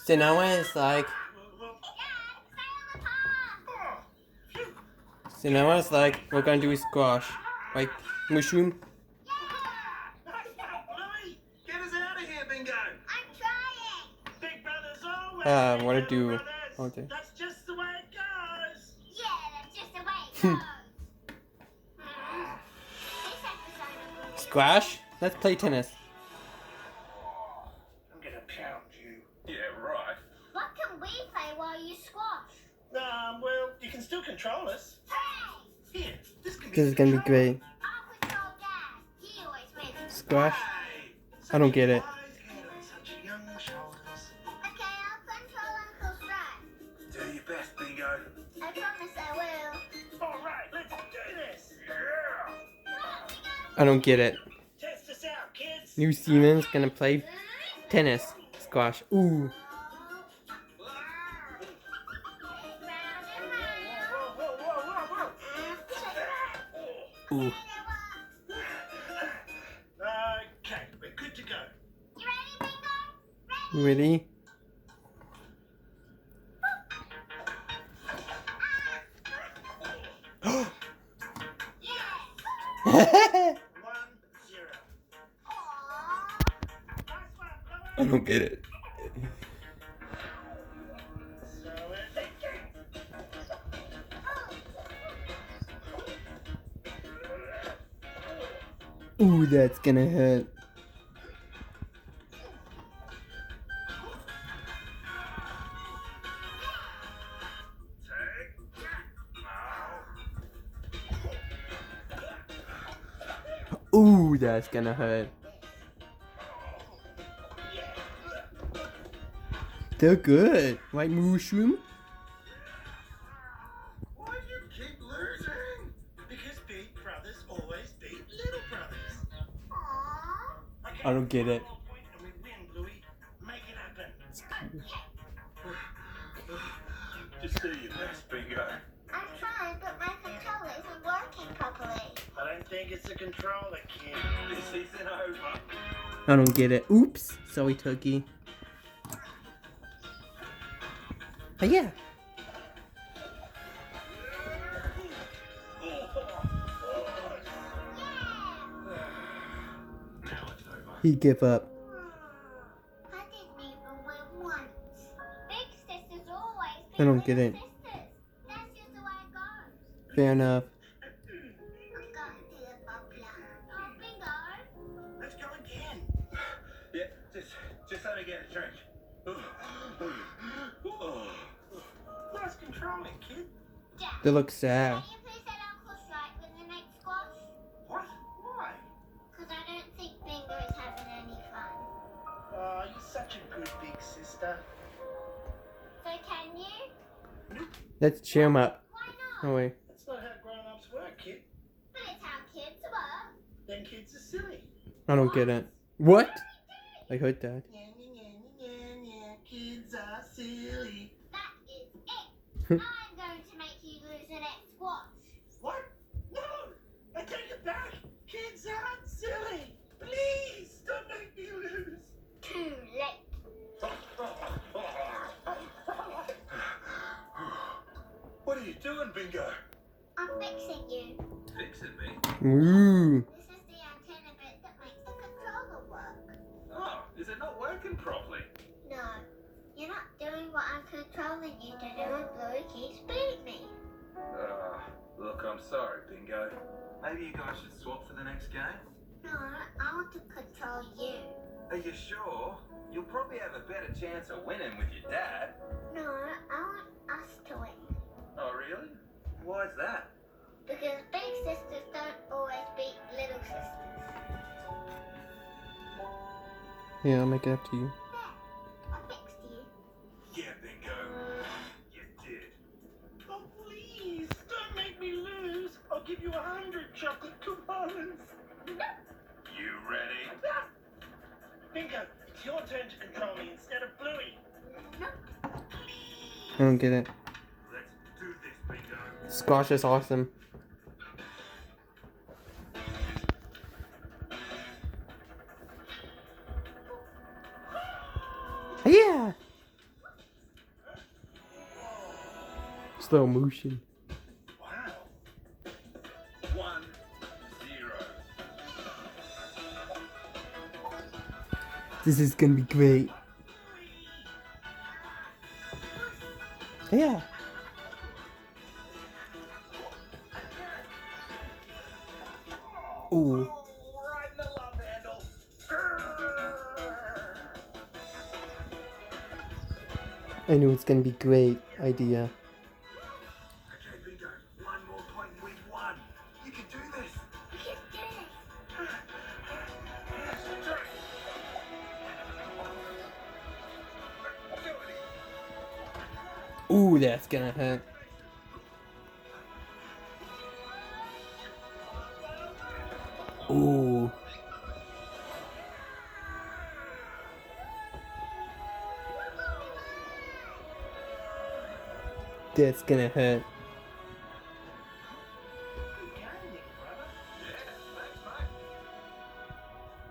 So now it's like. So now it's like we're gonna do squash, like mushroom. Louie, get us out of here, Bingo. I'm trying. Big brother's always What to big do? little brothers. Okay. That's just the way it goes. Yeah, that's just the way it goes. This episode of Squash? Let's play tennis. I'm gonna pound you. Yeah, right. What can we play while you squash? Well, you can still control us. Hey! Here, this can be. This is gonna be great. I'll control Dad. He always wins. Squash? Hey, I don't get it. such wise head on such young shoulders. Okay, I'll control Uncle Stripe. Do your best, Bingo. I promise I will. All right, let's do this. Yeah. I don't get it. Test us out, kids. New Siemens gonna play tennis. Squash. Ooh. Whoa, whoa, whoa, whoa, whoa. Ooh. Okay, we're good to go. You ready, Bingo? Ready? Yes! 1-0. Aww. Nice one, I don't get it. So it's Ooh, that's gonna hurt. Ooh, that's gonna hurt. They're good. Like mushroom? Why do you keep losing? Because big brothers always beat little brothers. Aww. Okay, I don't get it. one more point and we win, Bluey. Make it happen. Just do your best, Bingo. I'm trying, but my controller isn't working properly. I don't think it's a controller, kid. This isn't over. I don't get it. Oops. Sorry, turkey. Oh, yeah. Now it's over. He give up. I didn't even win once. Big sisters always beat I don't get little it. sisters. That's just the way it goes. Fair enough. I'm going to the bubbler. Oh, Bingo. Let's go again. Yeah, just let me get a drink. Nice controlling, kid. Dad, They look sad. can you please let Uncle Stripe win the next squash? What? Why? Because I don't think Bingo is having any fun. Oh, you're such a good big sister. So can you? Let's cheer him up. Why not? Oh, wait. That's not how grown-ups work, kid. But it's how kids work. Then kids are silly. I don't get it. What? I heard that. Yeah, yeah, yeah, yeah, yeah. Kids are silly. That is it. I'm going to make you lose the next squash. What? No! I take it back. Kids aren't silly. Please don't make me lose. Too late. What are you doing, Bingo? I'm fixing you. Fixing me. Ooh. This is the antenna bit that makes the controller work. Oh, is it not working properly? No, you're not doing what I'm controlling you to do and Bluey keeps beating me. Look, I'm sorry, Bingo. Maybe you guys should swap for the next game? No, I want to control you. Are you sure? You'll probably have a better chance of winning with your dad. No, I want us to win. Oh, really? Why's that? Because big sisters don't always beat little sisters. Yeah, I'll make it up to you. There, I fixed you. Yeah, Bingo. You did. Oh, please don't make me lose. I'll give you 100 chocolate coupons. You ready? Bingo, it's your turn to control me instead of Bluey. I don't get it. Let's do this, Bingo. Squash is awesome. Yeah. slow motion. Wow. 1-0. This is gonna be great. Yeah. Ooh. Oh, right in the love handle. I knew it's gonna be great idea. Okay, Bingo. One more point and we've won. You can do this. We can do this. Ooh, that's gonna hurt. Ooh. That's gonna hurt. Good game, little brother.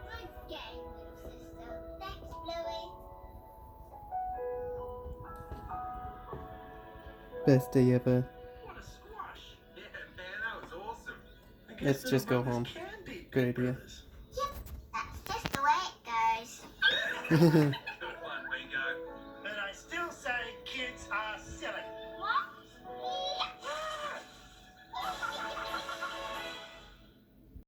Good game, little sister. Thanks, Bluey. Best day ever. What a squash. Yeah, man, that was awesome. I guess Let's little just go brothers home. can beat Good big idea. brothers. Yep, that's just the way it goes.